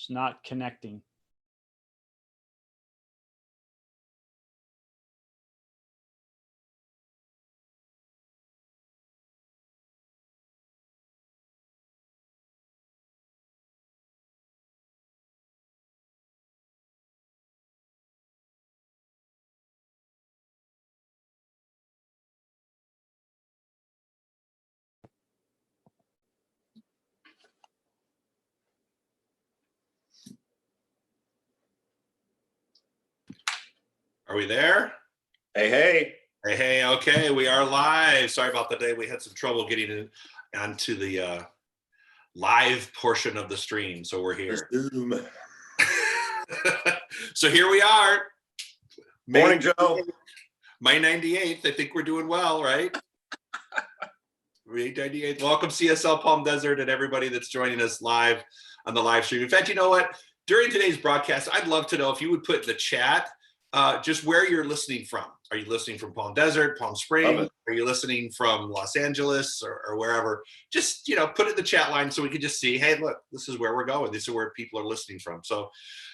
It's not connecting. Are we there? Hey. Hey, okay, we are live. Sorry about the day. We had some trouble getting onto the live portion of the stream, so we're here. Zoom. So here we are. Morning, Joe. May 98th. I think we're doing well, right? May 98th. Welcome, CSL Palm Desert, and everybody that's joining us live on the live stream. In fact, you know what? During today's broadcast, I'd love to know if you would put in the chat just where you're listening from. Are you listening from Palm Desert, Palm Springs? Are you listening from Los Angeles or wherever? Just, you know, put it in the chat line so we can just see, hey, look, this is where we're going. This is where people are listening from. So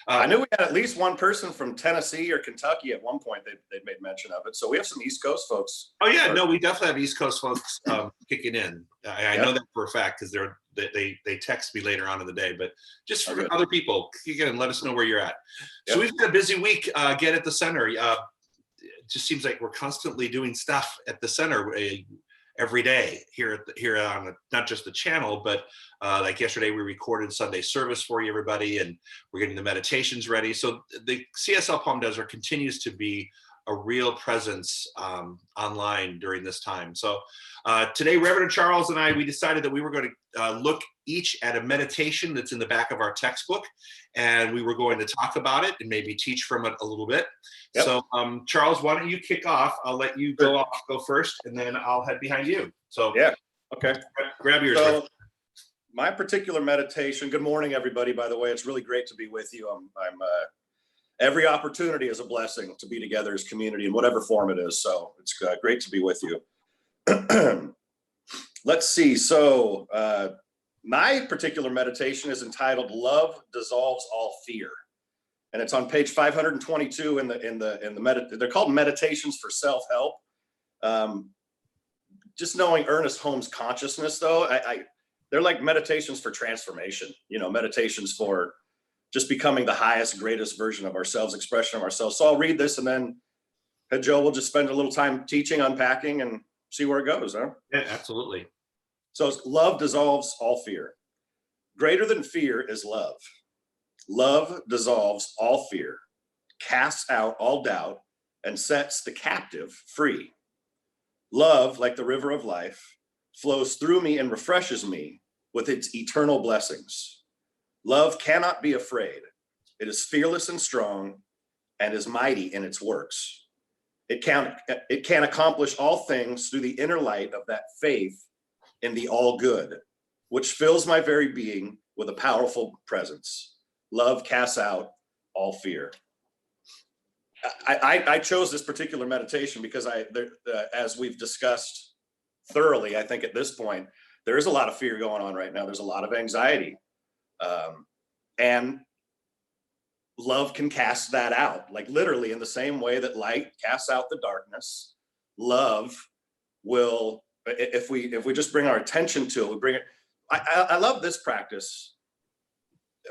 I knew we had at least one person from Tennessee or Kentucky at one point. They made mention of it. So we have some East Coast folks. Oh yeah, no, we definitely have East Coast folks kicking in. I know that for a fact because they text me later on in the day. But just for other people, again, let us know where you're at. So we've got a busy week again at the center. It just seems like we're constantly doing stuff at the center every day here on not just the channel, but like yesterday we recorded Sunday service for you, everybody, and we're getting the meditations ready. So the CSL Palm Desert continues to be a real presence online during this time. So today, Reverend Charles and I, we decided that we were going to look each at a meditation that's in the back of our textbook, and we were going to talk about it and maybe teach from it a little bit. Yep. So Charles, why don't you kick off? I'll let you go first, and then I'll head behind you. So yeah, okay. Grab yours. So my particular meditation. Good morning, everybody. By the way, it's really great to be with you. Every opportunity is a blessing to be together as community in whatever form it is. So it's great to be with you. Let's see. So my particular meditation is entitled "Love Dissolves All Fear," and it's on page 522 in the they're called Meditations for Self-Help. Just knowing Ernest Holmes' consciousness, though, they're like meditations for transformation. You know, meditations for just becoming the highest, greatest version of ourselves, expression of ourselves. So I'll read this, and then Joe will just spend a little time teaching, unpacking, and see where it goes, huh? Yeah, absolutely. So love dissolves all fear. Greater than fear is love. Love dissolves all fear, casts out all doubt, and sets the captive free. Love, like the river of life, flows through me and refreshes me with its eternal blessings. Love cannot be afraid. It is fearless and strong and is mighty in its works. It can accomplish all things through the inner light of that faith in the all good, which fills my very being with a powerful presence. Love casts out all fear. I chose this particular meditation because as we've discussed thoroughly, I think at this point, there is a lot of fear going on right now. There's a lot of anxiety. And love can cast that out, like literally in the same way that light casts out the darkness. Love will, if we just bring our attention to it, we bring it. I love this practice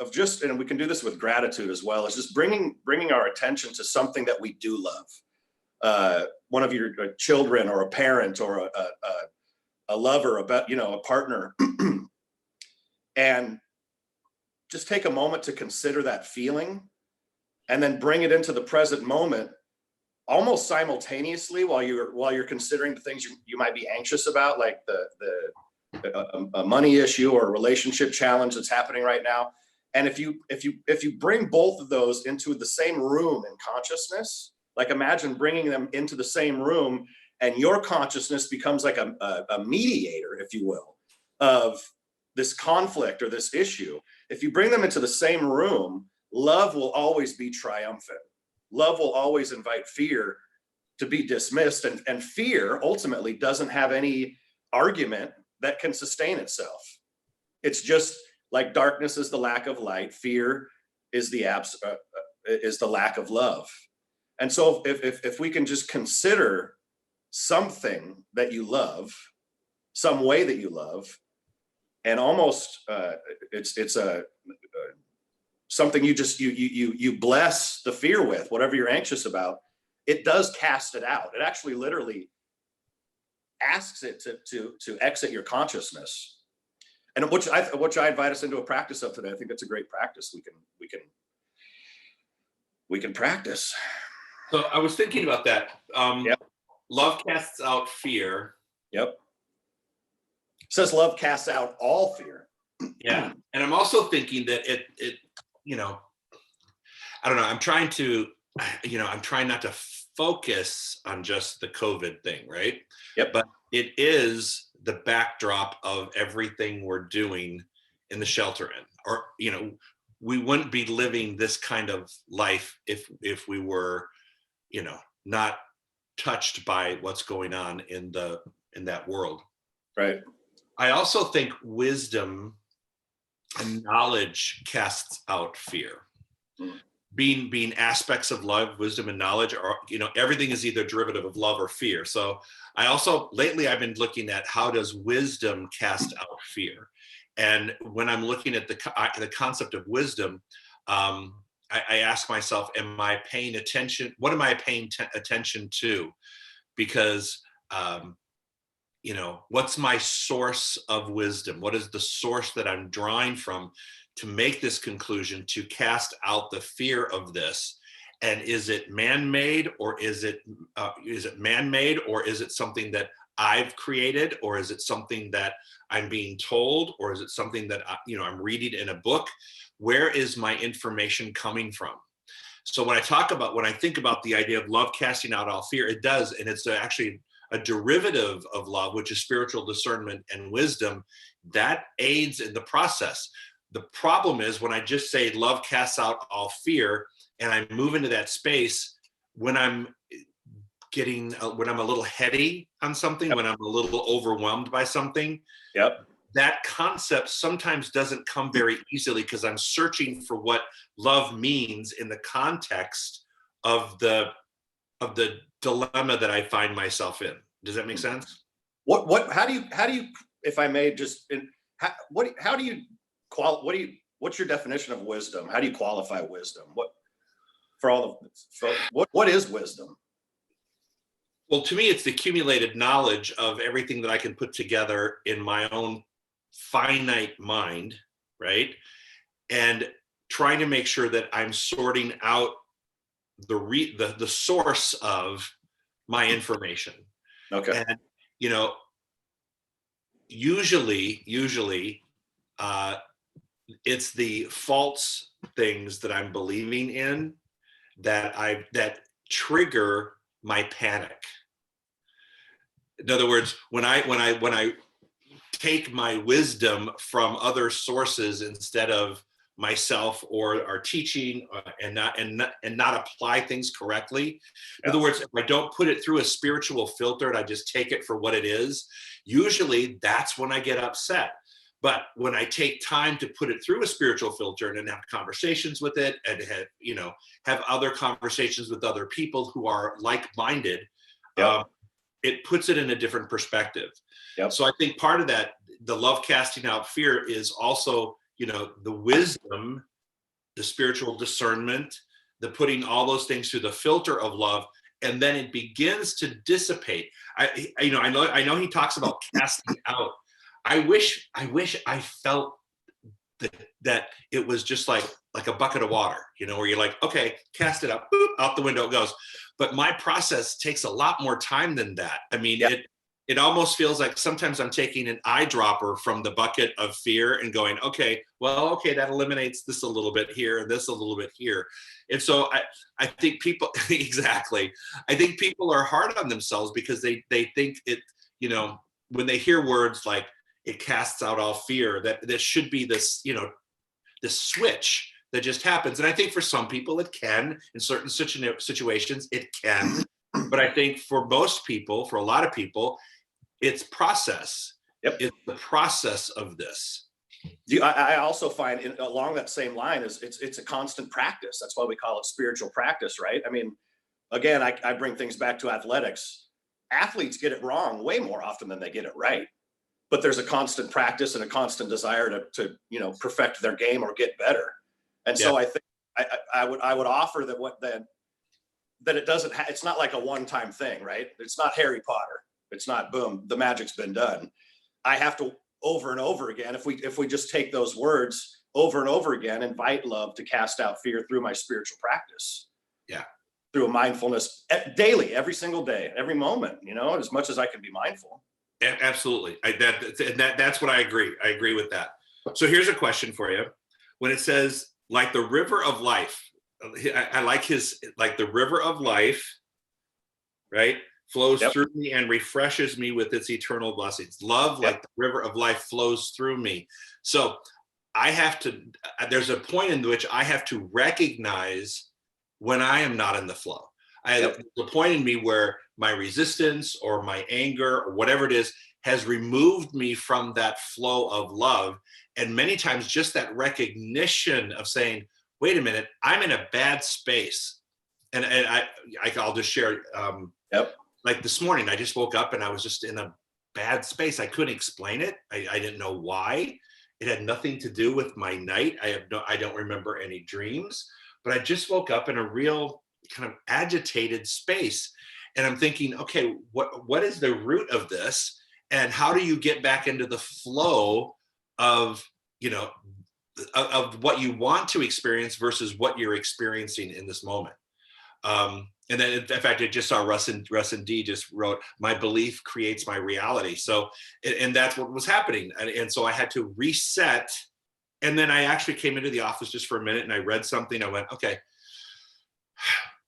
of just, and we can do this with gratitude as well, is just bringing our attention to something that we do love. One of your children or a parent or a lover, a partner, and just take a moment to consider that feeling and then bring it into the present moment almost simultaneously while you're considering the things you might be anxious about, like a money issue or a relationship challenge that's happening right now. And if you bring both of those into the same room in consciousness, like imagine bringing them into the same room and your consciousness becomes like a mediator, if you will, of this conflict or this issue. If you bring them into the same room, love will always be triumphant. Love will always invite fear to be dismissed. And fear ultimately doesn't have any argument that can sustain itself. It's just like darkness is the lack of light, fear is is the lack of love. And so if we can just consider something that you love, some way that you love, and almost it's a something you bless the fear with, whatever you're anxious about, it does cast it out. It actually literally asks it to exit your consciousness, and which I invite us into a practice of today. I think that's a great practice we can practice. So I was thinking about that. Yep. Love casts out fear. Yep. It says love casts out all fear. Yeah. And I'm also thinking that it, you know, I don't know. I'm trying not to focus on just the COVID thing, right? Yep. But it is the backdrop of everything we're doing in the shelter in, or, we wouldn't be living this kind of life if we were, not touched by what's going on in that world. Right. I also think wisdom and knowledge casts out fear. Mm. Being aspects of love, wisdom, and knowledge are, everything is either derivative of love or fear. So lately I've been looking at how does wisdom cast out fear? And when I'm looking at the concept of wisdom, I ask myself, am I paying attention? What am I paying attention to? Because, what's my source of wisdom? What is the source that I'm drawing from to make this conclusion, to cast out the fear of this? And is it man-made, or is it man-made, or is it something that I've created, or is it something that I'm being told, or is it something that I'm reading in a book? Where is my information coming from? So when I think about the idea of love casting out all fear, it does, and it's actually a derivative of love, which is spiritual discernment and wisdom, that aids in the process. The problem is when I just say love casts out all fear, and I move into that space when I'm a little heady on something, Yep. when I'm a little overwhelmed by something. Yep. That concept sometimes doesn't come very easily because I'm searching for what love means in the context of the dilemma that I find myself in. Does that make sense? How do you, if I may just, what's your definition of wisdom? How do you qualify wisdom? What is wisdom? Well, to me, it's the accumulated knowledge of everything that I can put together in my own finite mind, right? And trying to make sure that I'm sorting out the source of my information. Okay. And usually it's the false things that I'm believing in that trigger my panic. In other words, when I take my wisdom from other sources instead of myself or our teaching, and not apply things correctly. In other words, if I don't put it through a spiritual filter and I just take it for what it is, usually that's when I get upset. But when I take time to put it through a spiritual filter and then have conversations with it, and have other conversations with other people who are like-minded, it puts it in a different perspective. Yep. So I think part of that, the love casting out fear, is also, the wisdom, the spiritual discernment, the putting all those things through the filter of love, and then it begins to dissipate. I know he talks about casting out. I wish I felt that it was just like a bucket of water, where you're like, okay, cast it out, boop, out the window it goes. But my process takes a lot more time than that. I mean, it almost feels like sometimes I'm taking an eyedropper from the bucket of fear and going, okay, that eliminates this a little bit here and this a little bit here. And so I think people, exactly. I think people are hard on themselves because they think it, when they hear words like it casts out all fear, that there should be this, this switch that just happens. And I think for some people it can, in certain situations it can, but I think for most people, for a lot of people, it's process. Yep. It's the process of this. I also find along that same line is it's a constant practice. That's why we call it spiritual practice, right? I mean, again, I bring things back to athletics. Athletes get it wrong way more often than they get it right. But there's a constant practice and a constant desire to perfect their game or get better. And so I think I would offer that it doesn't it's not like a one-time thing, right? It's not Harry Potter. It's not boom, the magic's been done. I have to over and over again, if we just take those words over and over again, invite love to cast out fear through my spiritual practice. Yeah. Through a mindfulness daily, every single day, every moment, as much as I can be mindful. Absolutely. That's what I agree. I agree with that. So here's a question for you. When it says like the river of life, I like like the river of life, right? Flows through me and refreshes me with its eternal blessings. Love, like the river of life, flows through me. So there's a point in which I have to recognize when I am not in the flow. There's a point in me where my resistance or my anger or whatever it is has removed me from that flow of love. And many times just that recognition of saying, wait a minute, I'm in a bad space. And I'll just share, like this morning, I just woke up and I was just in a bad space. I couldn't explain it. I didn't know why. It had nothing to do with my night. I don't remember any dreams, but I just woke up in a real kind of agitated space. And I'm thinking, okay, what is the root of this? And how do you get back into the flow of what you want to experience versus what you're experiencing in this moment? And then in fact, I just saw Russ and D just wrote, my belief creates my reality. So, and that's what was happening. And so I had to reset. And then I actually came into the office just for a minute and I read something. I went, okay,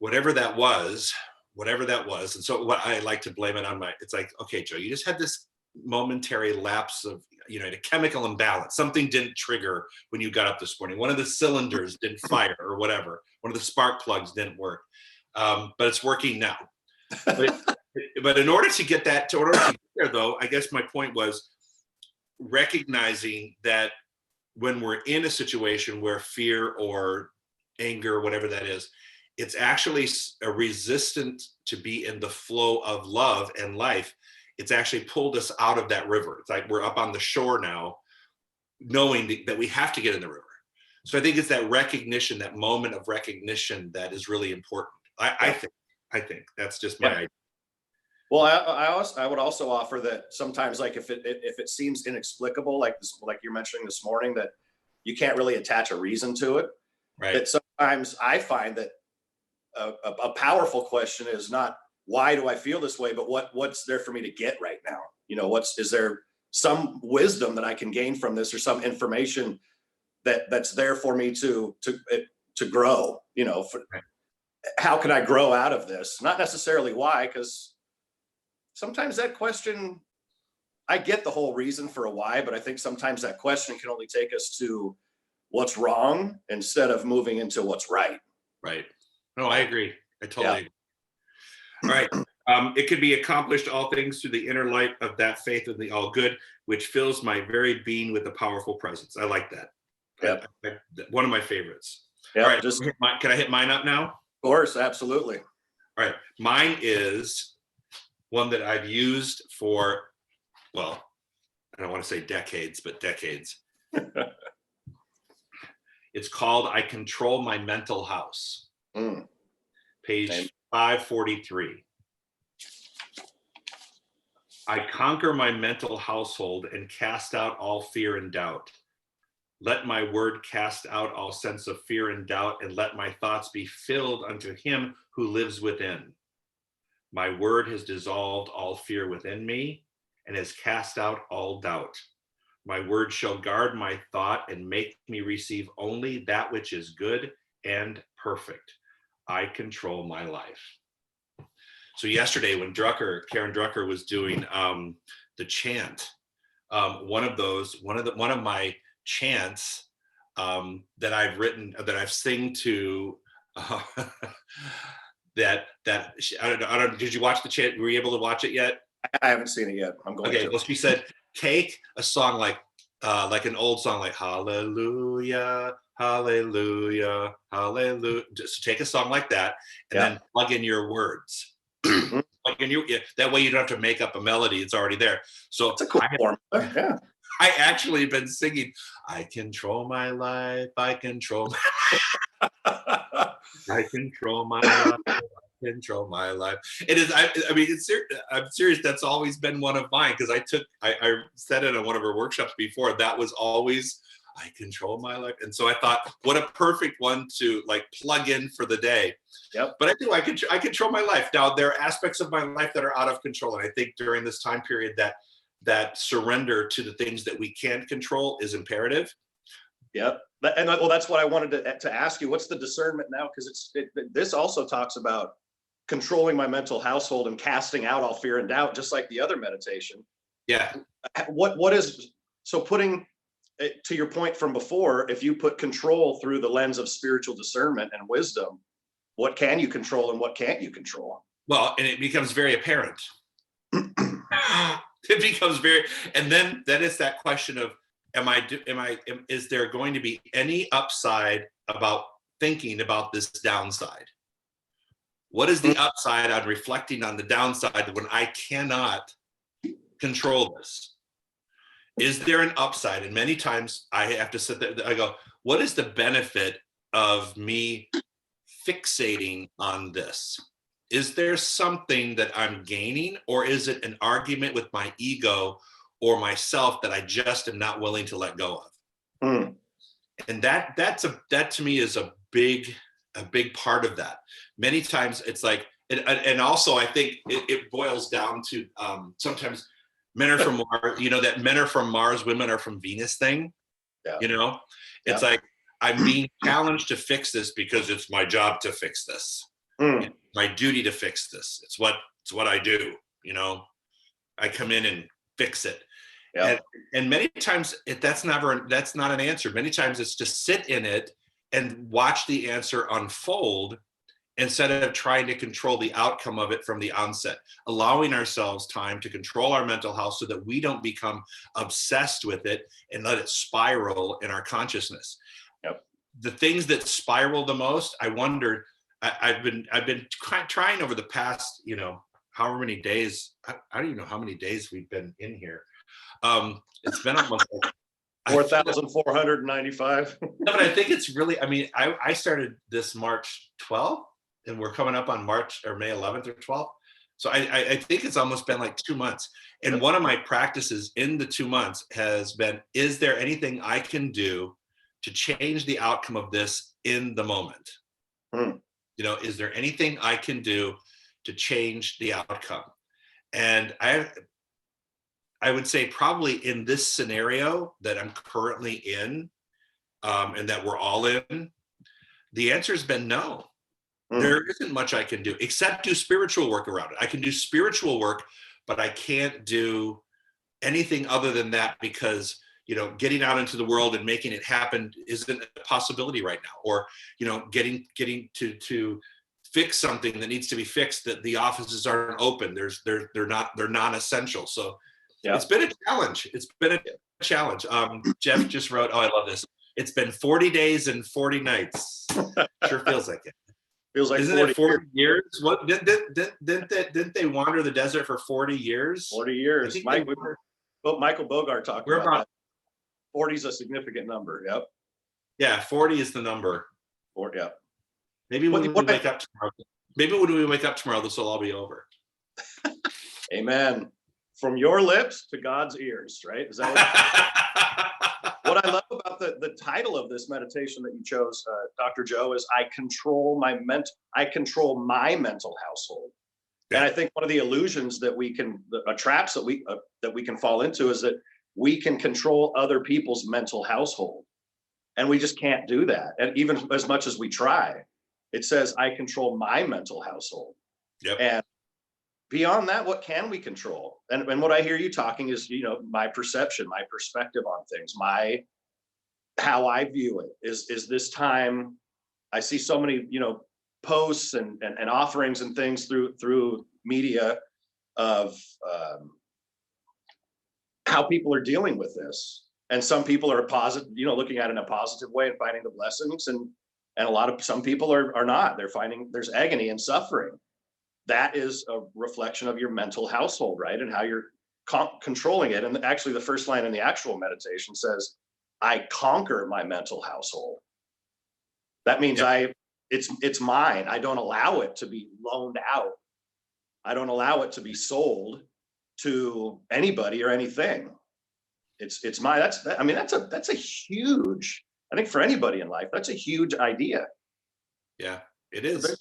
whatever that was. And so what I like to blame it on it's like, okay, Joe, you just had this momentary lapse of, a chemical imbalance. Something didn't trigger when you got up this morning. One of the cylinders didn't fire or whatever. One of the spark plugs didn't work. But it's working now. But in order to get there though, I guess my point was recognizing that when we're in a situation where fear or anger, whatever that is, it's actually a resistance to be in the flow of love and life. It's actually pulled us out of that river. It's like we're up on the shore now, knowing that we have to get in the river. So I think it's that recognition, that moment of recognition that is really important. I think that's just my idea. Well, I would also offer that sometimes, like if it seems inexplicable, like you're mentioning this morning, that you can't really attach a reason to it. Right. That sometimes I find that a powerful question is not why do I feel this way, but what's there for me to get right now? Is there some wisdom that I can gain from this, or some information that's there for me to grow? Right. How can I grow out of this? Not necessarily why, because sometimes that question, I get the whole reason for a why, but I think sometimes that question can only take us to what's wrong instead of moving into what's right. Right. No, I agree. I totally agree. All right. It could be accomplished all things through the inner light of that faith in the all good, which fills my very being with a powerful presence. I like that. One of my favorites. All right. Can I hit mine up now? Of course, absolutely. All right. Mine is one that I've used for, well, I don't want to say decades, but decades. It's called I Control My Mental House. Page 543. I conquer my mental household and cast out all fear and doubt. Let my word cast out all sense of fear and doubt, and let my thoughts be filled unto him who lives within. My word has dissolved all fear within me and has cast out all doubt. My word shall guard my thought and make me receive only that which is good and perfect. I control my life. So yesterday when Karen Drucker was doing the chant, one of my chants that I've written, that I've sing to, I don't, did you watch the chant? Were you able to watch it yet? I haven't seen it yet. I'm going to. Well, she said, take a song like like an old song like Hallelujah, Hallelujah, Hallelujah. Just take a song like that and Yeah. then plug in your words. Mhm. Plug in that way you don't have to make up a melody, it's already there. So It's a cool formula. Yeah. I actually been singing, I control my life, I control I control my life, I control my life. It is, I mean, I'm serious. That's always been one of mine because I said it on one of our workshops before. That was always, I control my life. And so I thought, what a perfect one to like plug in for the day. Yep. But I control my life. Now, there are aspects of my life that are out of control. And I think during this time period that surrender to the things that we can control is imperative. Yep. And well, that's what I wanted to ask you. What's the discernment now? Because this also talks about controlling my mental household and casting out all fear and doubt, just like the other meditation. Yeah. What is, so putting it, to your point from before, if you put control through the lens of spiritual discernment and wisdom, what can you control and what can't you control? Well, and it becomes very apparent. It becomes very, and then it's that question of, is there going to be any upside about thinking about this downside? What is the upside on reflecting on the downside when I cannot control this? Is there an upside? And many times I have to sit there, I go, what is the benefit of me fixating on this? Is there something that I'm gaining, or is it an argument with my ego or myself that I just am not willing to let go of? Mm. And that to me is a big part of that. Many times it's like, and also I think it boils down to sometimes men are from Mars, that men are from Mars, women are from Venus thing. Yeah. It's like, I'm being challenged to fix this because it's my job to fix this. It's my duty to fix this. It's what I do. I come in and fix it. Yeah. And many times that's not an answer. Many times it's to sit in it and watch the answer unfold instead of trying to control the outcome of it from the onset, allowing ourselves time to control our mental health so that we don't become obsessed with it and let it spiral in our consciousness. Yep. The things that spiral the most, I wondered, I've been trying over the past, however many days, I don't even know how many days we've been in here. It's been almost like 4,495. No, but I think it's really, I started this March 12th and we're coming up on March or May 11th or 12th. So I think it's almost been like 2 months. And one of my practices in the 2 months has been, is there anything I can do to change the outcome of this in the moment? Is there anything I can do to change the outcome? And I would say probably in this scenario that I'm currently in, and that we're all in, the answer has been no. There isn't much I can do except do spiritual work around it. I can do spiritual work, but I can't do anything other than that because, getting out into the world and making it happen isn't a possibility right now. Or, getting to fix something that needs to be fixed, that the offices aren't open. They're non-essential. So it's been a challenge. Jeff just wrote, oh, I love this. It's been 40 days and 40 nights. Sure feels like it. Feels like Isn't 40 it 40 years? What didn't they wander the desert for 40 years? 40 years. Michael Bogart talked about that. 40 is a significant number. Yep. Yeah, 40 is the number. 40, yeah. Maybe when we wake up tomorrow, this will all be over. Amen. From your lips to God's ears, right? Is that what I love about the title of this meditation that you chose, Dr. Joe, is I control my mental household. And I think one of the illusions that traps that we can fall into is that we can control other people's mental household. And we just can't do that. And even as much as we try, it says, I control my mental household. Yep. And beyond that, what can we control? And what I hear you talking is, my perception, my perspective on things, how I view it is this time. I see so many, posts and offerings and things through media of how people are dealing with this. And some people are positive, looking at it in a positive way and finding the blessings. And some people are not. They're finding there's agony and suffering. That is a reflection of your mental household, right? And how you're controlling it. And actually, the first line in the actual meditation says, I conquer my mental household. That means it's mine. I don't allow it to be loaned out. I don't allow it to be sold to anybody or anything. It's mine. That's a huge, I think for anybody in life, that's a huge idea. Yeah, it is.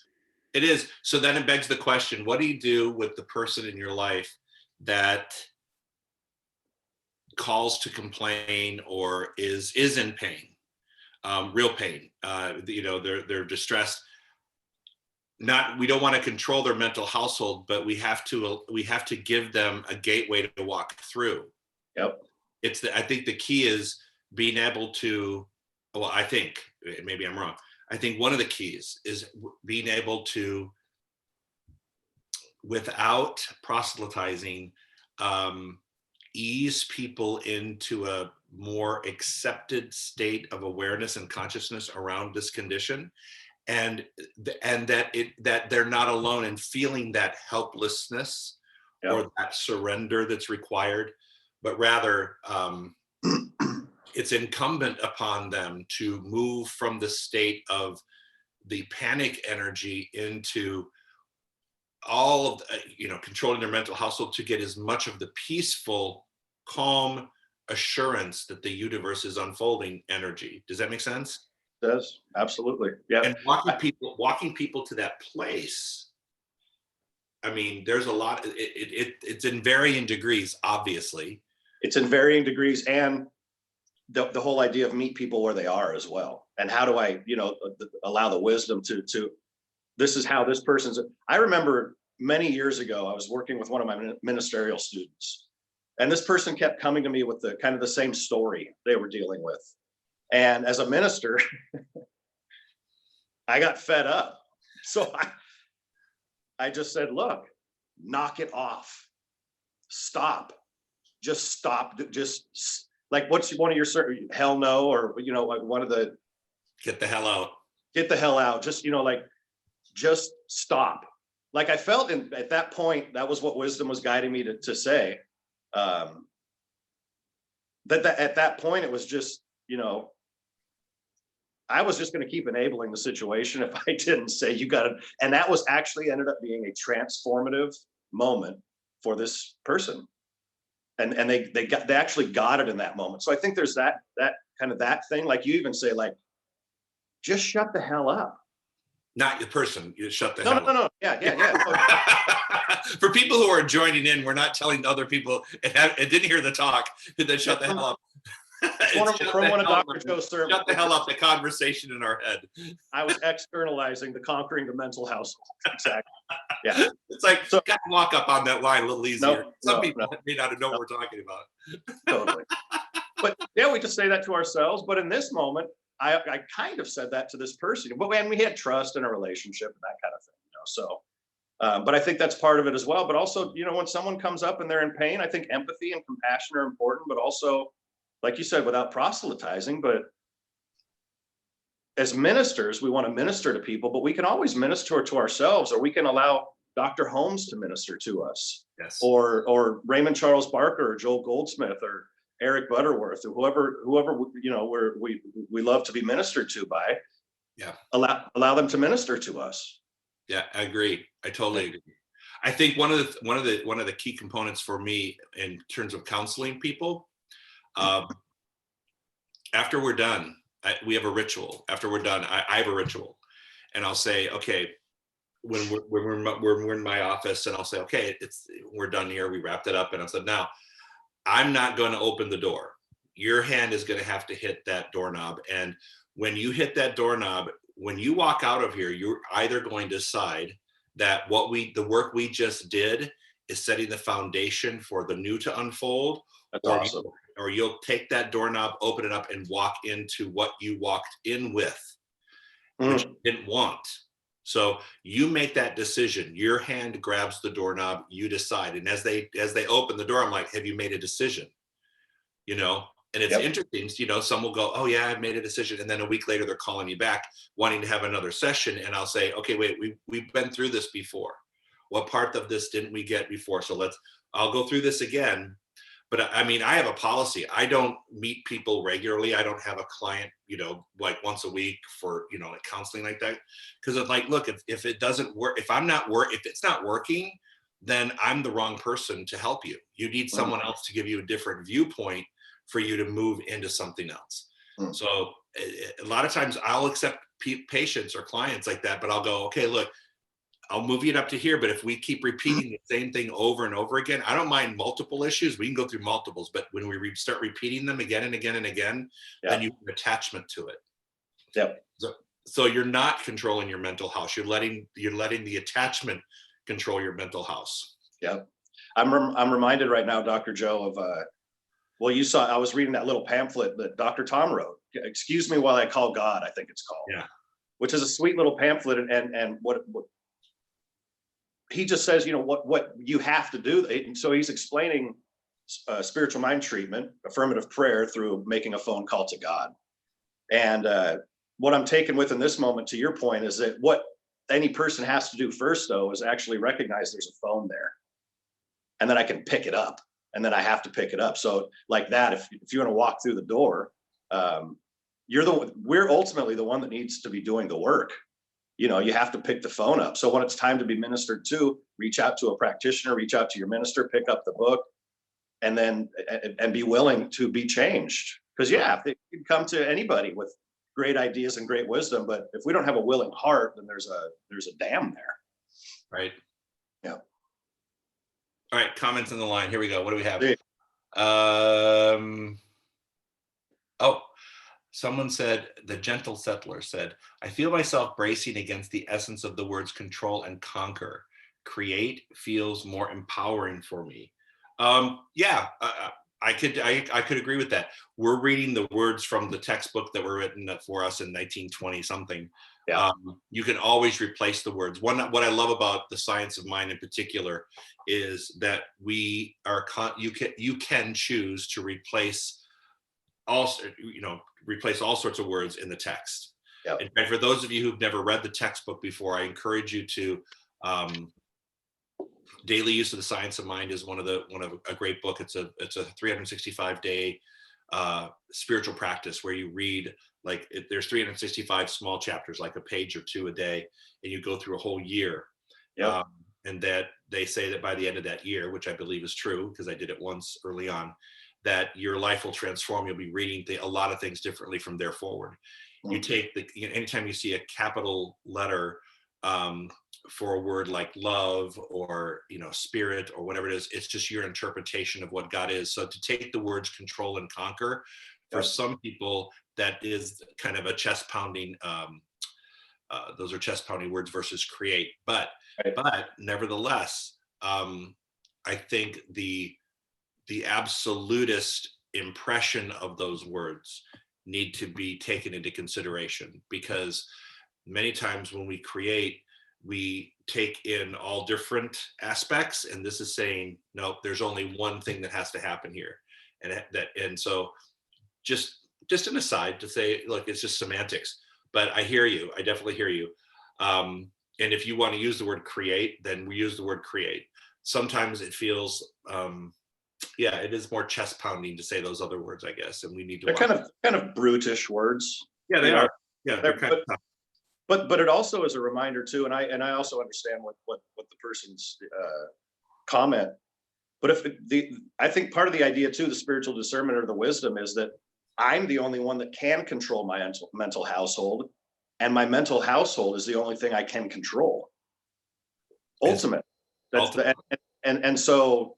It is. So then it begs the question, what do you do with the person in your life that calls to complain or is in pain, real pain? They're distressed. We don't want to control their mental household, but we have to give them a gateway to walk through. Yep. I think the key is being able to, well, I think, maybe I'm wrong. I think one of the keys is being able to, without proselytizing, ease people into a more accepted state of awareness and consciousness around this condition, and that they're not alone in feeling that helplessness or that surrender that's required, but rather it's incumbent upon them to move from the state of the panic energy into all of controlling their mental household to get as much of the peaceful, calm assurance that the universe is unfolding energy. Does that make sense? It does. Absolutely. Yeah. And walking people to that place. I mean, there's a lot. It's in varying degrees, obviously. It's in varying degrees, and the whole idea of meet people where they are as well. And how do I, allow the wisdom to this is how this person's. I remember many years ago, I was working with one of my ministerial students, and this person kept coming to me with the kind of the same story they were dealing with. And as a minister, I got fed up. So I just said, look, knock it off. Stop. Just stop. Just like, what's one of your hell no, or like one of the get the hell out. Get the hell out. Just just stop. Like I felt at that point, that was what wisdom was guiding me to say. That at that point it was just I was just going to keep enabling the situation if I didn't say you got it. And that was actually ended up being a transformative moment for this person. And they actually got it in that moment. So I think there's that kind of that thing, like you even say, like, just shut the hell up. Not the person, you shut the hell up. No. Yeah. For people who are joining in, we're not telling other people and didn't hear the talk, then shut the hell up. From one of Dr. Joe's sermons. Shut the hell up, the conversation in our head. I was externalizing the conquering the mental household. Exactly. Yeah. It's like, so, got to walk up on that line a little easier. Some people may not know what we're talking about. Totally. But yeah, we just say that to ourselves. But in this moment, I kind of said that to this person. But we had trust in a relationship and that kind of thing. So, but I think that's part of it as well. But also, when someone comes up and they're in pain, I think empathy and compassion are important, but also, like you said, without proselytizing. But as ministers, we want to minister to people, but we can always minister to ourselves, or we can allow Dr. Holmes to minister to us. Yes. Or Raymond Charles Barker, or Joel Goldsmith, or Eric Butterworth, or whoever we love to be ministered to by. Yeah. Allow them to minister to us. Yeah, I agree. I totally agree. I think one of the key components for me in terms of counseling people, after we're done, we have a ritual. After we're done, I have a ritual, and I'll say, okay, when we're in my office, and I'll say, okay, we're done here. We wrapped it up, and I said, now I'm not going to open the door. Your hand is going to have to hit that doorknob, and when you hit that doorknob, when you walk out of here, you're either going to decide that the work we just did is setting the foundation for the new to unfold. That's awesome. Or you'll take that doorknob, open it up, and walk into what you walked in with, which you didn't want. So you make that decision. Your hand grabs the doorknob, you decide. And as they open the door, I'm like, have you made a decision? And it's interesting, some will go, oh yeah, I've made a decision. And then a week later, they're calling me back wanting to have another session. And I'll say, okay, wait, we've been through this before. What part of this didn't we get before? So I'll go through this again. But I mean, I have a policy. I don't meet people regularly. I don't have a client, like once a week for, like counseling like that. Because it's like, look, if it doesn't work, if it's not working, then I'm the wrong person to help you. You need someone else to give you a different viewpoint for you to move into something else. So a lot of times I'll accept patients or clients like that, but I'll go, okay, look, I'll move it up to here. But if we keep repeating the same thing over and over again, I don't mind multiple issues. We can go through multiples, but when we start repeating them again and again and again, then you have attachment to it. Yep. So you're not controlling your mental house. You're letting the attachment control your mental house. Yep. I'm reminded right now, Dr. Joe, of well, I was reading that little pamphlet that Dr. Tom wrote. Excuse Me While I Call God, I think it's called. Yeah. Which is a sweet little pamphlet, and what he just says, what you have to do. And so he's explaining spiritual mind treatment, affirmative prayer through making a phone call to God. And what I'm taking with in this moment, to your point, is that what any person has to do first, though, is actually recognize there's a phone there, and then I can pick it up. And then I have to pick it up. So like that, if you want to walk through the door, we're ultimately the one that needs to be doing the work. You have to pick the phone up. So when it's time to be ministered to, reach out to a practitioner, reach out to your minister, pick up the book, and then and be willing to be changed. Because they can come to anybody with great ideas and great wisdom, but if we don't have a willing heart, then there's a dam there. Right. Yeah. All right, comments on the line. Here we go. What do we have? Hey. Someone said, the gentle settler said, I feel myself bracing against the essence of the words control and conquer. Create feels more empowering for me. I could agree with that. We're reading the words from the textbook that were written for us in 1920 something. Yeah. You can always replace the words. What I love about the science of mind in particular is that you can choose to replace all sorts of words in the text. Yep. In fact, for those of you who've never read the textbook before, I encourage you to. Daily Use of the Science of Mind is a great book. It's a 365-day spiritual practice where you read there's 365 small chapters, like a page or two a day, and you go through a whole year. Yep. And that they say that by the end of that year, which I believe is true because I did it once early on, that your life will transform. You'll be reading a lot of things differently from there forward. You take anytime you see a capital letter for a word like love or spirit or whatever it is, it's just your interpretation of what God is. So to take the words control and conquer, for some people that is kind of a chest pounding. Those are chest pounding words versus create, but nevertheless, I think the absolutist impression of those words need to be taken into consideration, because many times when we create, we take in all different aspects, and this is saying, no, there's only one thing that has to happen here. And so just an aside to say, look, it's just semantics, but I hear you. I definitely hear you. And if you want to use the word create, then we use the word create. Sometimes it feels, it is more chest pounding to say those other words, I guess. And we need to. They're kind of brutish words. Yeah, they are. Yeah, they're kind of tough. But it also is a reminder too, and I also understand what the person's comment. But I think part of the idea too, the spiritual discernment or the wisdom, is that I'm the only one that can control my mental household, and my mental household is the only thing I can control. Ultimate. And so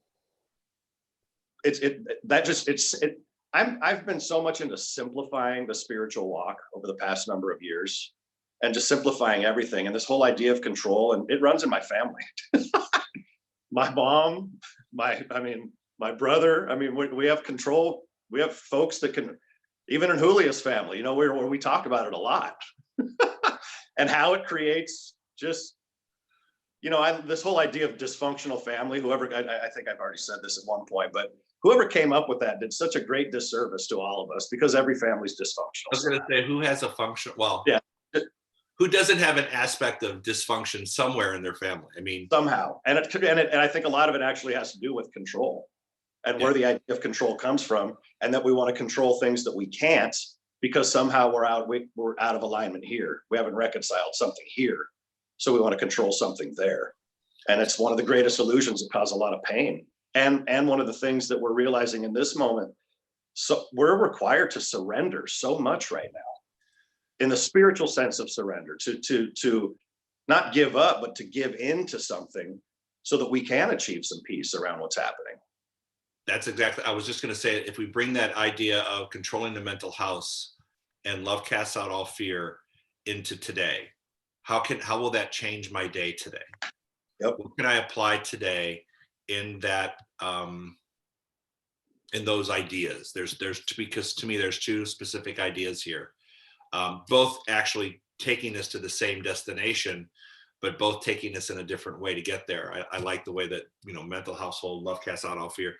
I've been so much into simplifying the spiritual walk over the past number of years, and just simplifying everything. And this whole idea of control, and it runs in my family. My mom, my brother. We have control. We have folks that can, even in Julia's family, where we talk about it a lot, and how it creates just, this whole idea of dysfunctional family. I think I've already said this at one point, but whoever came up with that did such a great disservice to all of us because every family's dysfunctional. I was going to say, who has a function? Well, Yeah. Who doesn't have an aspect of dysfunction somewhere in their family? I mean, Somehow, and I think a lot of it actually has to do with control, and where the idea of control comes from, and that we want to control things that we can't because somehow we're out of alignment here. We haven't reconciled something here, so we want to control something there, and it's one of the greatest illusions that cause a lot of pain. And one of the things that we're realizing in this moment, so we're required to surrender so much right now, in the spiritual sense of surrender, to not give up, but to give into something so that we can achieve some peace around what's happening. that's exactly, I was just going to say, if we bring that idea of controlling the mental house and love casts out all fear into today, how will that change my day today? Yep. What can I apply today in that, in those ideas? Because to me, there's two specific ideas here. Both actually taking us to the same destination, but both taking us in a different way to get there. I like the way that, mental household, love casts out all fear.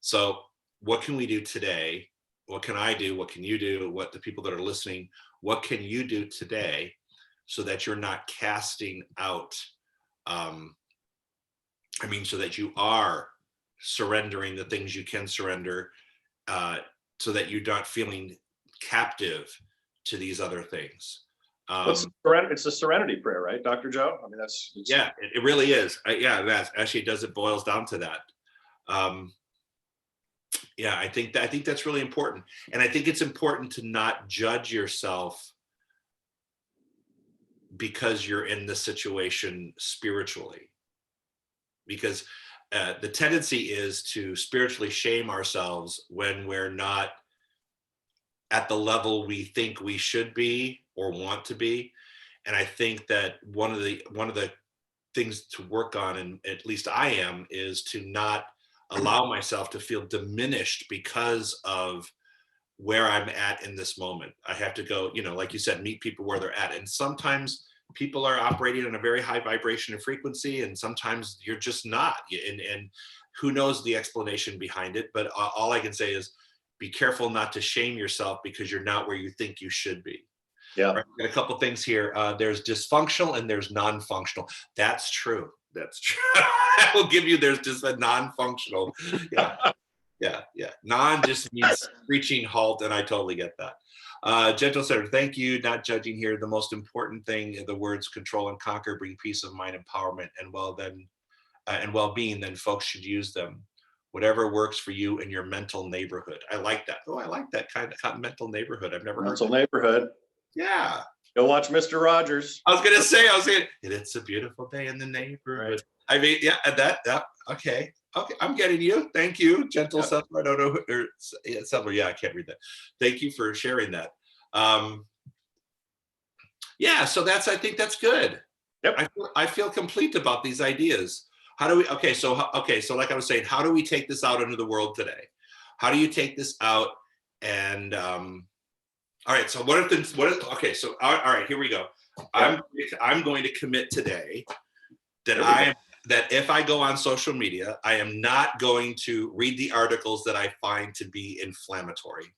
So what can we do today? What can I do? What can you do? What the people that are listening, what can you do today so that you're not casting out, so that you are surrendering the things you can surrender, so that you're not feeling captive to these other things. It's a serenity prayer, right, Dr. Joe? I mean, yeah, it really is. Actually, it boils down to that. I think that's really important, and I think it's important to not judge yourself because you're in this situation spiritually, because the tendency is to spiritually shame ourselves when we're not at the level we think we should be or want to be. And I think that one of the things to work on, and at least I am, is to not allow myself to feel diminished because of where I'm at in this moment. I have to go, like you said, meet people where they're at. And sometimes people are operating on a very high vibration and frequency, and sometimes you're just not. And who knows the explanation behind it? But all I can say is, be careful not to shame yourself because you're not where you think you should be. Yeah. Right, got a couple things here. There's dysfunctional and there's non-functional. That's true. That's true. I will give you, there's just a non-functional. Yeah. Non just means screeching halt, and I totally get that. Gentle Senator, thank you. Not judging here. The most important thing, the words control and conquer bring peace of mind, empowerment, and well-being. Then folks should use them. Whatever works for you in your mental neighborhood. I like that. Oh, I like that kind of mental neighborhood. I've never heard mental neighborhood. Yeah. Go watch Mr. Rogers. I was going to say, it's a beautiful day in the neighborhood. Right. Okay. I'm getting you. Thank you, Gentle Settler. I don't know, Settler. Yeah, I can't read that. Thank you for sharing that. So I think that's good. Yep. I feel complete about these ideas. How do we, so like I was saying, how do we take this out into the world today? How do you take this out? And, all right, so all right, here we go. I'm going to commit today that if I go on social media, I am not going to read the articles that I find to be inflammatory.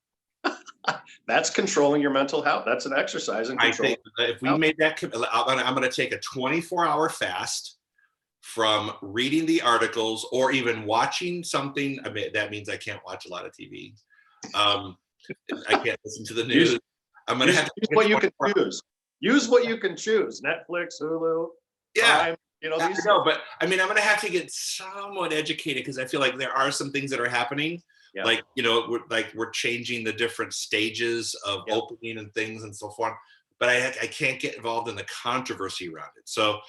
That's controlling your mental health. That's an exercise in control. I think if we made that, I'm going to take a 24-hour fast from reading the articles or even watching something. I mean, that means I can't watch a lot of TV. I can't listen to the news. I'm going to have to use what you can choose. Use what you can choose. Netflix, Hulu. Yeah. Prime, but I mean, I'm going to have to get somewhat educated because I feel like there are some things that are happening. Yeah. Like, we're changing the different stages of opening and things and so forth. But I can't get involved in the controversy around it. So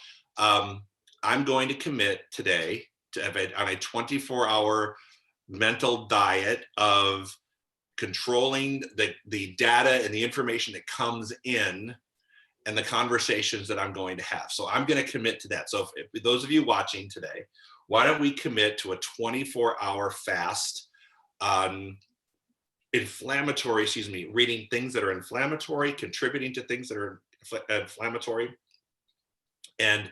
I'm going to commit today on a 24-hour mental diet of controlling the data and the information that comes in and the conversations that I'm going to have. So I'm going to commit to that. So if those of you watching today, why don't we commit to a 24-hour fast on reading things that are inflammatory, contributing to things that are inflammatory, and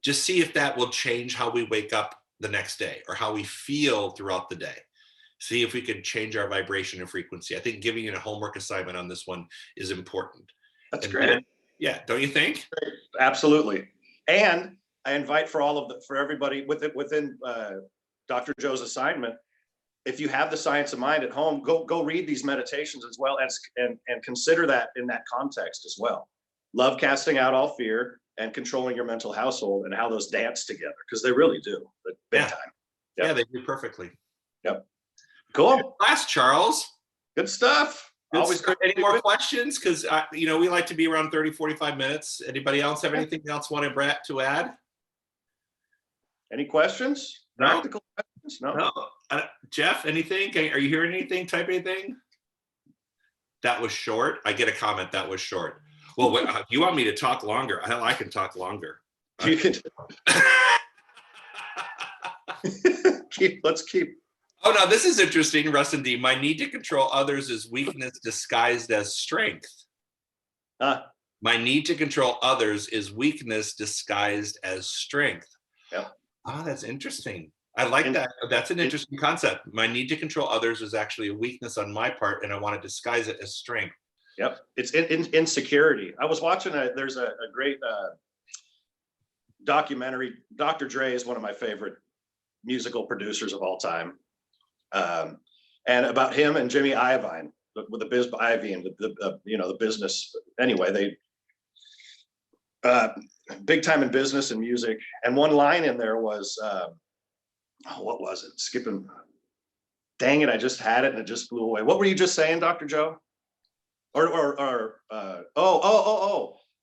just see if that will change how we wake up the next day or how we feel throughout the day. See if we can change our vibration and frequency. I think giving you a homework assignment on this one is important. That's And great. then, yeah, don't you think? Absolutely. And I invite for everybody within Dr. Joe's assignment, if you have the Science of Mind at home, go read these meditations as well and consider that in that context as well. Love casting out all fear and controlling your mental household and how those dance together, because they really do, but big time. Yep. Yeah, they do perfectly. Yep. Cool. Class, Charles. Good stuff. Good Always stuff. great. Any more questions? Because we like to be around 30, 45 minutes. Anybody else have anything else want to add? Any questions? No. Practical questions? No. Jeff, anything? Are you hearing anything? Type anything? That was short. I get a comment. That was short. Well, you want me to talk longer? Hell, I can talk longer. You can. Let's keep. Oh, no, this is interesting, Rustin D. My need to control others is weakness disguised as strength. My need to control others is weakness disguised as strength. Yep. Oh, that's interesting. I like that. That's an interesting concept. My need to control others is actually a weakness on my part, and I want to disguise it as strength. Yep. It's insecurity. I was watching there's a great documentary. Dr. Dre is one of my favorite musical producers of all time. And about him and Jimmy Iovine with the the business. Anyway, they big time in business and music. And one line in there was, what was it? Skipping. Dang it! I just had it and it just flew away. What were you just saying, Dr. Joe?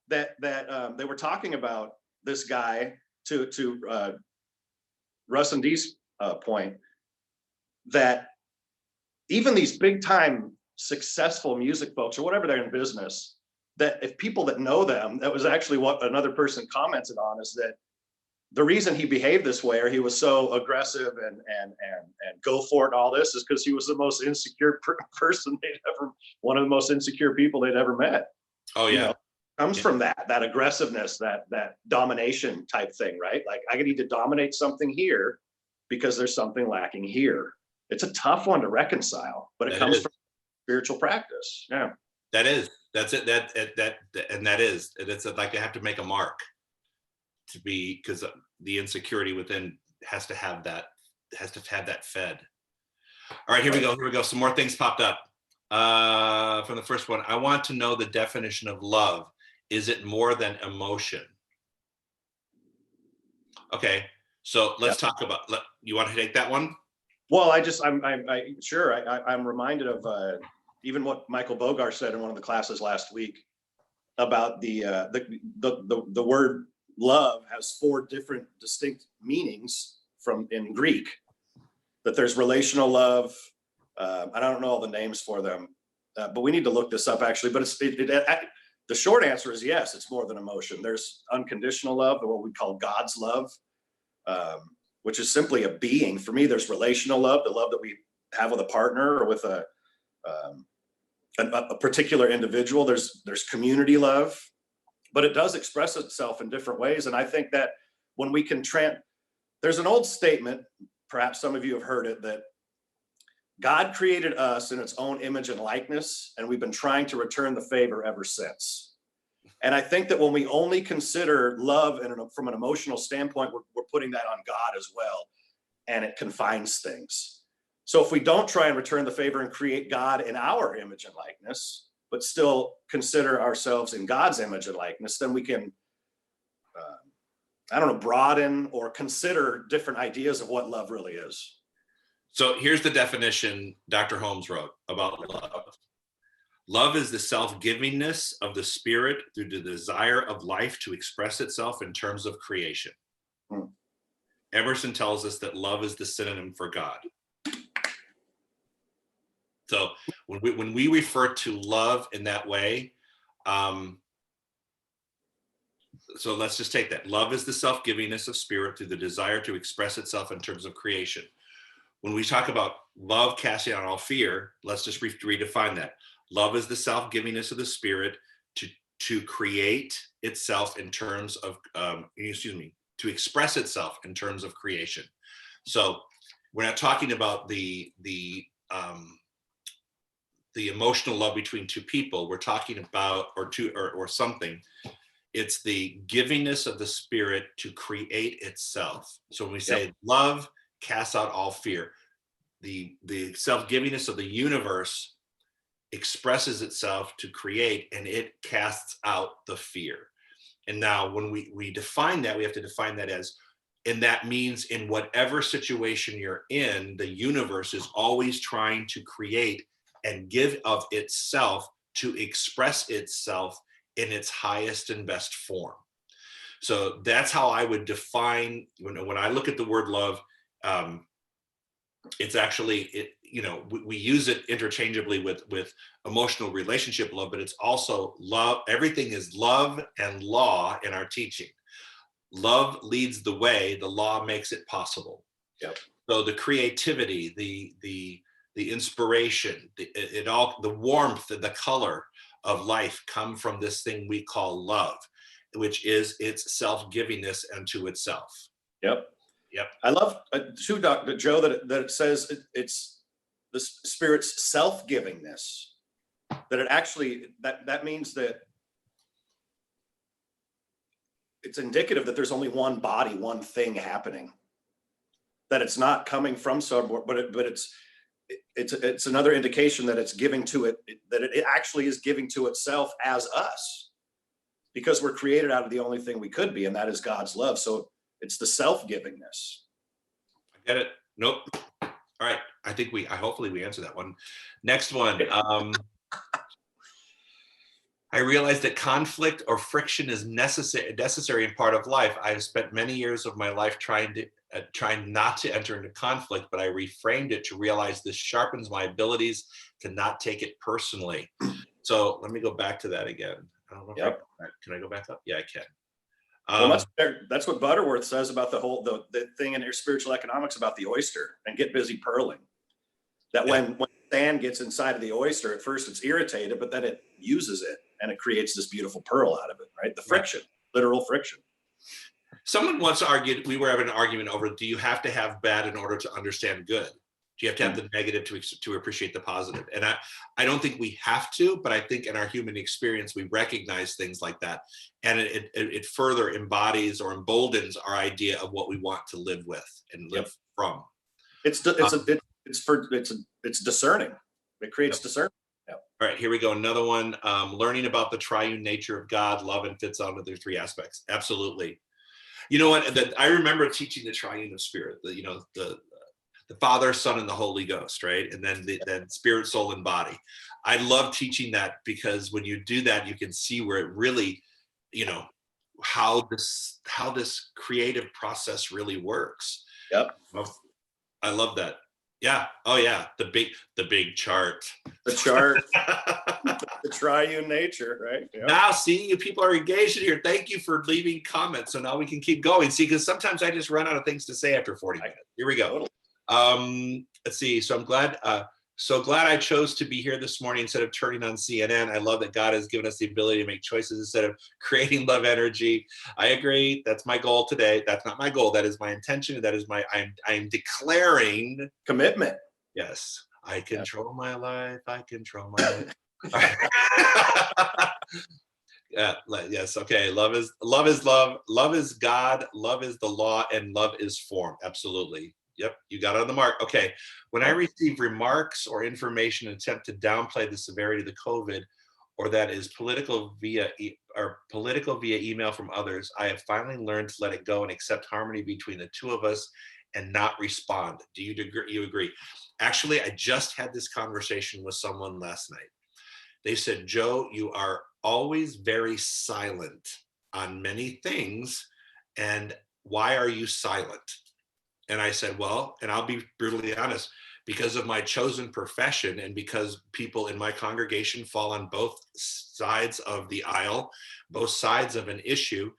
That they were talking about this guy to Russ and Dee's point, that even these big time successful music folks or whatever they're in business, that if people that know them, that was actually what another person commented on, is that the reason he behaved this way or he was so aggressive and go for it and all this is because he was the most insecure person one of the most insecure people they'd ever met. Oh yeah. Comes from that aggressiveness, that domination type thing, right? Like I need to dominate something here because there's something lacking here. It's a tough one to reconcile, but it comes from spiritual practice. Yeah. That's it. It's like I have to make a mark to be, because the insecurity within has to have that fed. All right, here we go. Some more things popped up. From the first one, I want to know the definition of love. Is it more than emotion? Okay, so let's talk about. You want to take that one? Well, I'm reminded of even what Michael Bogar said in one of the classes last week about the word love has 4 different distinct meanings in Greek. That there's relational love. I don't know all the names for them, but we need to look this up actually. But the short answer is yes, it's more than emotion. There's unconditional love, or what we call God's love, which is simply a being. For me, there's relational love, the love that we have with a partner or with a particular individual. There's community love, but it does express itself in different ways. And I think that when we can there's an old statement, perhaps some of you have heard it, that God created us in its own image and likeness, and we've been trying to return the favor ever since. And I think that when we only consider love from an emotional standpoint, we're putting that on God as well, and it confines things. So if we don't try and return the favor and create God in our image and likeness, but still consider ourselves in God's image and likeness, then we can, broaden or consider different ideas of what love really is. So here's the definition Dr. Holmes wrote about love. Love is the self-givingness of the spirit through the desire of life to express itself in terms of creation. Emerson tells us that love is the synonym for God. So when we refer to love in that way, so let's just take that. Love is the self-givingness of spirit through the desire to express itself in terms of creation. When we talk about love casting out all fear, let's just redefine that. Love is the self-givingness of the spirit to create itself in terms of, to express itself in terms of creation. So we're not talking about the emotional love between two people. We're talking about, or something. It's the givingness of the Spirit to create itself. So when we say love casts out all fear, the self-givingness of the universe expresses itself to create, and it casts out the fear. And now when we define that, we have to define that as, and that means in whatever situation you're in, the universe is always trying to create and give of itself to express itself in its highest and best form. So that's how I would define, when I look at the word love, it's actually, we use it interchangeably with emotional relationship love, but it's also love. Everything is love and law in our teaching. Love leads the way, the law makes it possible. Yep. So the creativity, the inspiration, the warmth and the color of life come from this thing we call love, which is its self-givingness unto itself. Yep. Yep. I love too, Dr. Joe, that it says it's the Spirit's self-givingness, that it actually, that means that it's indicative that there's only one body, one thing happening, that it's not coming from somewhere, but it's another indication that it's giving to it, that it actually is giving to itself as us, because we're created out of the only thing we could be, and that is God's love. So it's the self-givingness. I get it. Nope. All right. Hopefully we answer that one. Next one. I realize that conflict or friction is necessary and part of life. I've spent many years of my life trying not to enter into conflict, but I reframed it to realize this sharpens my abilities to not take it personally. So let me go back to that again. I don't know if can I go back up? Yeah, I can. Well, that's what Butterworth says about the thing in your spiritual economics about the oyster and get busy pearling. That when sand gets inside of the oyster, at first it's irritated, but then it uses it and it creates this beautiful pearl out of it, right? The friction, literal friction. Someone once argued, we were having an argument over, do you have to have bad in order to understand good? Do you have to have the negative to appreciate the positive? And I don't think we have to, but I think in our human experience, we recognize things like that. And it further embodies or emboldens our idea of what we want to live with and live from. It's discerning. It creates discernment. Yep. All right, here we go. Another one, learning about the triune nature of God, love, and fits onto the three aspects. Absolutely. You know what? I remember teaching the triune of spirit, the Father, Son, and the Holy Ghost, right? And then spirit, soul, and body. I love teaching that because when you do that, you can see where it really, how this creative process really works. Yep. I love that. Yeah. Oh yeah. The big chart. The chart. The triune nature, right? Yep. Now, see, you people are engaged in here. Thank you for leaving comments. So now we can keep going. See, because sometimes I just run out of things to say after 40 minutes. Here we go. Let's see. So I'm glad. So glad I chose to be here this morning instead of turning on CNN. I love that God has given us the ability to make choices instead of creating love energy. I agree. That's my goal today. That's not my goal. That is my intention. That is I'm declaring commitment. Yes. I control my life. I control my life. Yes. Okay. Love is love. Love is God. Love is the law, and love is form. Absolutely. Yep, you got it on the mark. Okay, when I receive remarks or information and attempt to downplay the severity of the COVID, or that is political via email from others, I have finally learned to let it go and accept harmony between the two of us and not respond. Do you agree? Actually, I just had this conversation with someone last night. They said, Joe, you are always very silent on many things, and why are you silent? And I said, well, and I'll be brutally honest, because of my chosen profession and because people in my congregation fall on both sides of the aisle, both sides of an issue,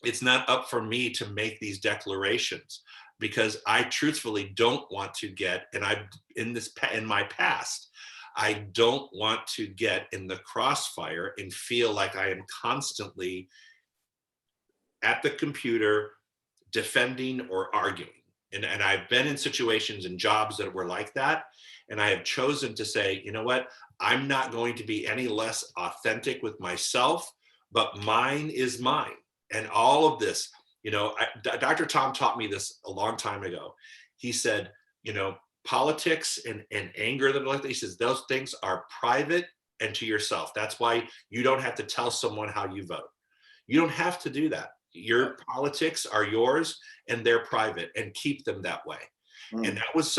it's not up for me to make these declarations, because I truthfully don't want to get, and I've in my past, I don't want to get in the crossfire and feel like I am constantly at the computer defending or arguing. And I've been in situations and jobs that were like that. And I have chosen to say, you know what, I'm not going to be any less authentic with myself, but mine is mine. And all of this, Dr. Tom taught me this a long time ago. He said, politics and anger, he says, those things are private and to yourself. That's why you don't have to tell someone how you vote. You don't have to do that. Your politics are yours and they're private, and keep them that way. And that was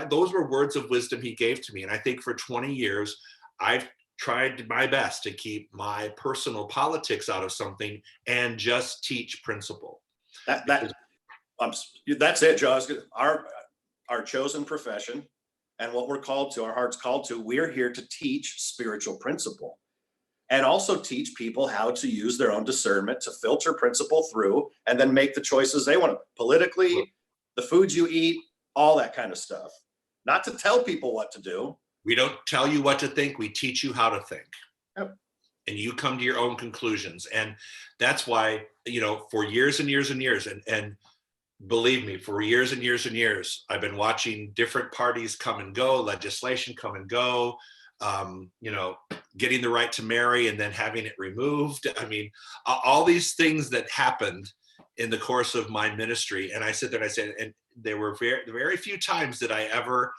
those were words of wisdom he gave to me. And I think for 20 years, I've tried my best to keep my personal politics out of something and just teach principle. That's it, Joe. Our chosen profession and what we're called to, our heart's called to, we're here to teach spiritual principle and also teach people how to use their own discernment to filter principle through and then make the choices they want to politically, the foods you eat, all that kind of stuff. Not to tell people what to do. We don't tell you what to think. We teach you how to think. Yep. And you come to your own conclusions. And that's why, for years and years and years, and believe me, for years and years and years, I've been watching different parties come and go, legislation come and go, getting the right to marry and then having it removed. I mean, all these things that happened in the course of my ministry. And I said, and there were very few times that I ever,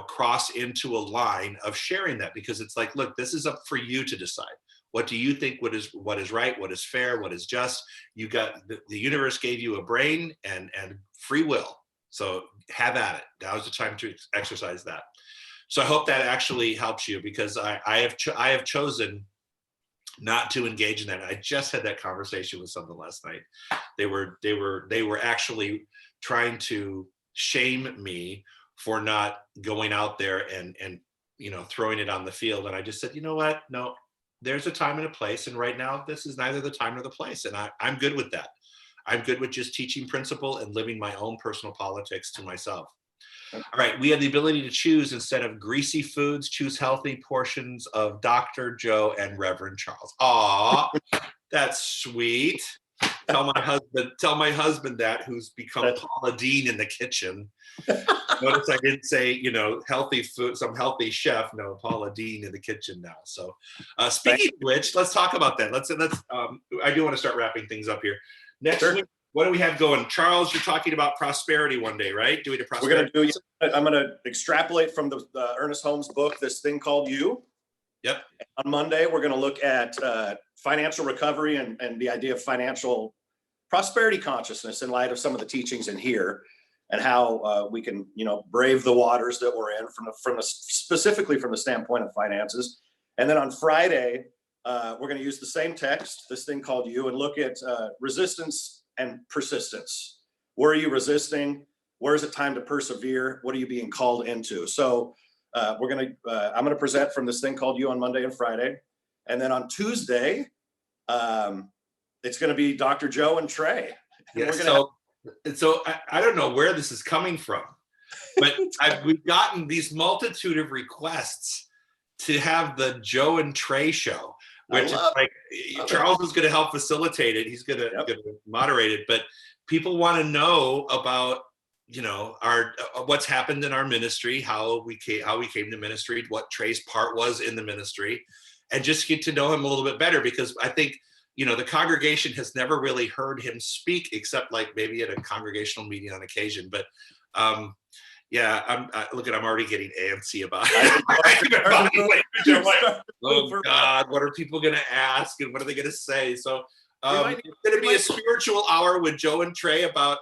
cross into a line of sharing that, because it's like, look, this is up for you to decide. What do you think? What is right? What is fair? What is just? You got the universe gave you a brain and free will. So have at it. Now is the time to exercise that. So I hope that actually helps you, because I have chosen not to engage in that. I just had that conversation with someone last night. They were actually trying to shame me for not going out there and throwing it on the field. And I just said, you know what? No, there's a time and a place. And right now, this is neither the time nor the place. And I'm good with that. I'm good with just teaching principle and living my own personal politics to myself. All right. We have the ability to choose, instead of greasy foods, choose healthy portions of Dr. Joe and Reverend Charles. Aw, that's sweet. Tell my husband that, who's become Paula Deen in the kitchen. Notice I didn't say, healthy food, some healthy chef. No, Paula Deen in the kitchen now. So speaking of which, let's talk about that. Let's I do want to start wrapping things up here. Next week, what do we have going? Charles, you're talking about prosperity one day, right? Doing a prosperity. I'm going to extrapolate from the Ernest Holmes book, this thing called You. Yep. On Monday, we're going to look at financial recovery and the idea of financial prosperity consciousness in light of some of the teachings in here, and how we can, brave the waters that we're in specifically from the standpoint of finances. And then on Friday, we're going to use the same text, this thing called You, and look at resistance and persistence. Where are you resisting? Where is it time to persevere? What are you being called into? So I'm going to present from this thing called You on Monday and Friday. And then on Tuesday, it's going to be Dr. Joe and Trey. Yeah, so I don't know where this is coming from, but we've gotten these multitude of requests to have the Joe and Trey show, which is like, Charles is going to help facilitate it. He's going to moderate it, but people want to know about, our what's happened in our ministry, how we came to ministry, what Trey's part was in the ministry, and just get to know him a little bit better, because I think, the congregation has never really heard him speak, except like maybe at a congregational meeting on occasion. But I'm already getting antsy about it. Oh God, what are people going to ask, and what are they going to say? So it's going to be a spiritual hour with Joe and Trey about,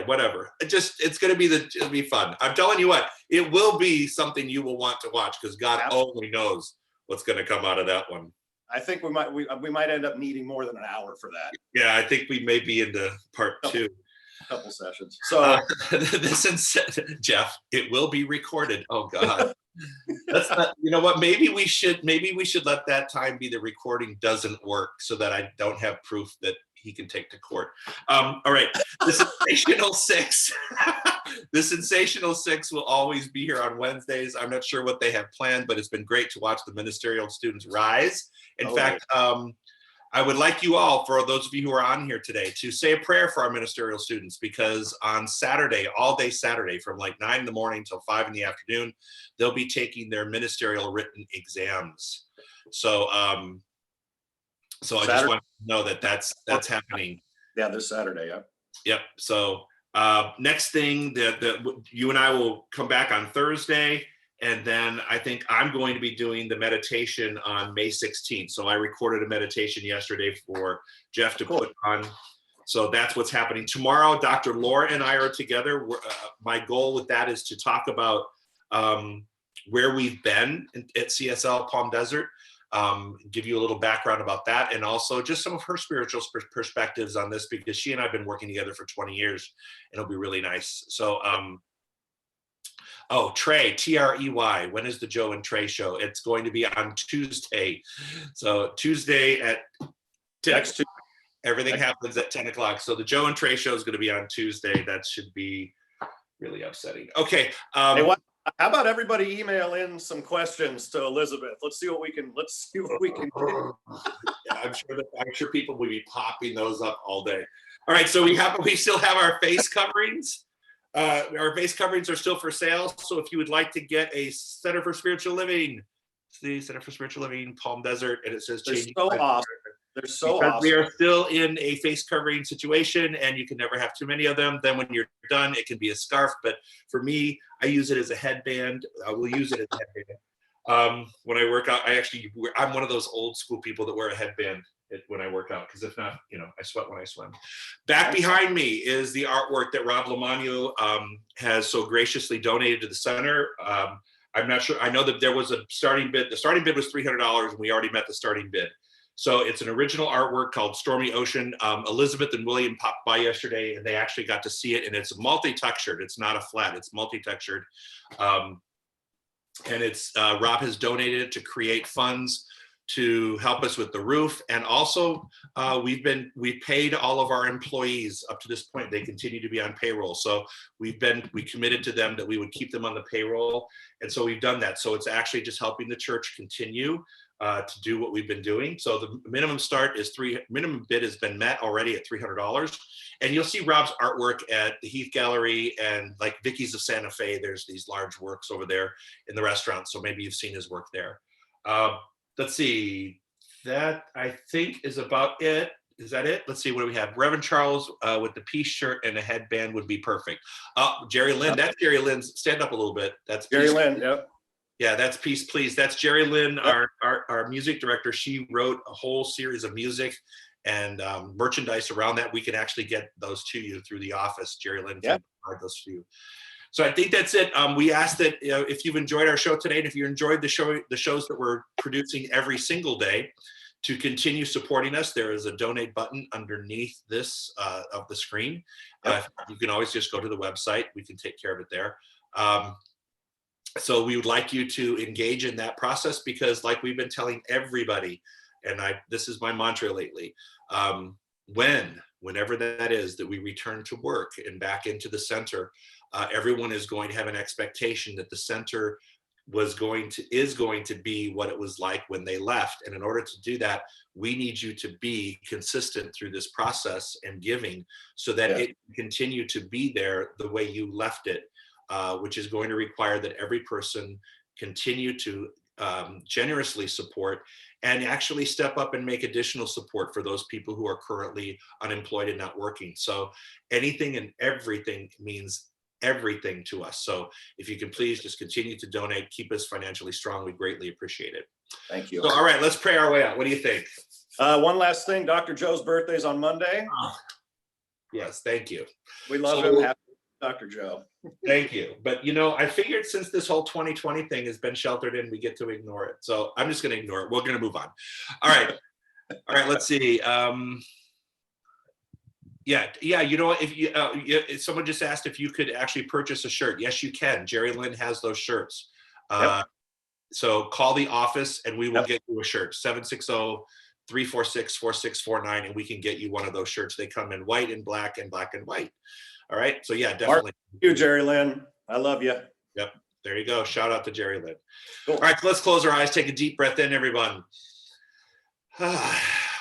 whatever. It's going to it'll be fun. I'm telling you what, it will be something you will want to watch, because God only knows what's going to come out of that one. I think we might end up needing more than an hour for that. Yeah, I think we may be into part two. Couple sessions. So Jeff, it will be recorded. Oh God. That's not, you know what? Maybe we should let that time be the recording doesn't work, so that I don't have proof that he can take to court. All right. The Sensational Six. The Sensational Six will always be here on Wednesdays. I'm not sure what they have planned, but it's been great to watch the ministerial students rise. In fact, I would like you all, for those of you who are on here today, to say a prayer for our ministerial students, because on Saturday, all day Saturday, from like 9 in the morning till 5 in the afternoon, they'll be taking their ministerial written exams. So, so I just Saturday? want to know that that's happening. Yeah, this Saturday. Yeah. Yep. So next thing that you and I will come back on Thursday, and then I think I'm going to be doing the meditation on May 16th. So I recorded a meditation yesterday for Jeff to put on. So that's what's happening tomorrow. Dr. Laura and I are together. My goal with that is to talk about where we've been at CSL Palm Desert. Give you a little background about that, and also just some of her spiritual perspectives on this, because she and I have been working together for 20 years, and it'll be really nice. So, oh, Trey, Trey, when is the Joe and Trey show? It's going to be on Tuesday. So Tuesday at 10. Everything happens at 10 o'clock. So the Joe and Trey show is going to be on Tuesday. That should be really upsetting. Okay. Hey, how about everybody email in some questions to Elizabeth? Let's see what we can do. Yeah, I'm sure people will be popping those up all day. All right, so we still have our face coverings. Our face coverings are still for sale. So if you would like to get a Center for Spiritual Living, the Center for Spiritual Living, Palm Desert, and it says they're so awesome. They're so because awesome. we are still in a face covering situation, and you can never have too many of them. Then when you're done, it can be a scarf. But for me, I use it as a headband. I will use it as a headband. When I work out, I'm one of those old school people that wear a headband when I work out, because if not, I sweat when I swim. Back behind me is the artwork that Rob Lamagno has so graciously donated to the center. I'm not sure. I know that there was a starting bid. The starting bid was $300, and we already met the starting bid. So it's an original artwork called Stormy Ocean. Elizabeth and William popped by yesterday, and they actually got to see it, and it's multi-textured. It's not a flat, it's multi-textured. And it's Rob has donated it to create funds to help us with the roof. And also we've paid all of our employees up to this point. They continue to be on payroll. So we committed to them that we would keep them on the payroll. And so we've done that. So it's actually just helping the church continue to do what we've been doing. So the minimum bid has been met already at $300. And you'll see Rob's artwork at the Heath Gallery and like Vicky's of Santa Fe. There's these large works over there in the restaurant. So maybe you've seen his work there. Let's see, that I think is about it. Is that it? Let's see, what do we have? Reverend Charles with the peace shirt and a headband would be perfect. Jerry Lynn, that's Jerry Lynn. Stand up a little bit. That's Jerry Lynn, yep. Yeah, that's Peace Please. That's Jerry Lynn, yep. our music director. She wrote a whole series of music and merchandise around that. We can actually get those to you through the office. Jerry Lynn can provide those to you. So I think that's it. We ask that if you've enjoyed our show today, and if you enjoyed the shows that we're producing every single day, to continue supporting us. There is a donate button underneath this of the screen. You can always just go to the website. We can take care of it there. So we would like you to engage in that process, because like we've been telling everybody, and this is my mantra lately, whenever that is that we return to work and back into the center, everyone is going to have an expectation that the center is going to be what it was like when they left. And in order to do that, we need you to be consistent through this process and giving, so that it can continue to be there the way you left it, which is going to require that every person continue to generously support and actually step up and make additional support for those people who are currently unemployed and not working. So anything and everything means everything to us. So if you can please just continue to donate, keep us financially strong, we greatly appreciate it. Thank you. So, all right, let's pray our way out. What do you think? One last thing, Dr. Joe's birthday is on Monday. Yes, thank you. We love him. Happy Dr. Joe. Thank you. But I figured since this whole 2020 thing has been sheltered in, we get to ignore it. So I'm just going to ignore it. We're going to move on. All right. All right, let's see. If someone just asked if you could actually purchase a shirt. Yes, you can. Jerry Lynn has those shirts. So call the office and we will get you a shirt. 760-346-4649, and we can get you one of those shirts. They come in white and black and white. All right. So yeah, definitely. Thank you, Jerry Lynn. I love you. Yep. There you go. Shout out to Jerry Lynn. Cool. All right. So let's close our eyes. Take a deep breath in, everyone.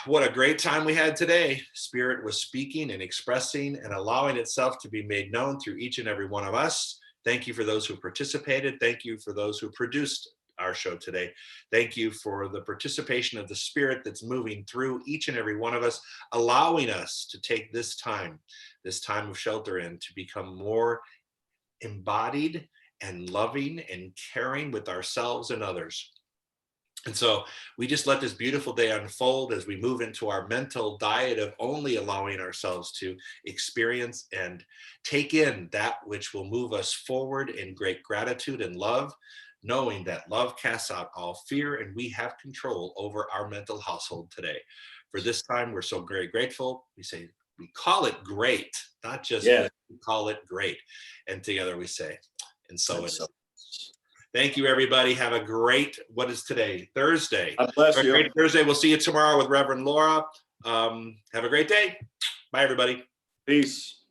what a great time we had today. Spirit was speaking and expressing and allowing itself to be made known through each and every one of us. Thank you for those who participated. Thank you for those who produced our show today. Thank you for the participation of the Spirit that's moving through each and every one of us, allowing us to take this time of shelter in, to become more embodied and loving and caring with ourselves and others. And so we just let this beautiful day unfold as we move into our mental diet of only allowing ourselves to experience and take in that which will move us forward in great gratitude and love, knowing that love casts out all fear and we have control over our mental household today. For this time, we're so very grateful. We call it great, not just good, we call it great. And together we say, and so it is. Thank you, everybody. Have a great, what is today? Thursday. God bless you. Great Thursday. We'll see you tomorrow with Reverend Laura. Have a great day. Bye, everybody. Peace.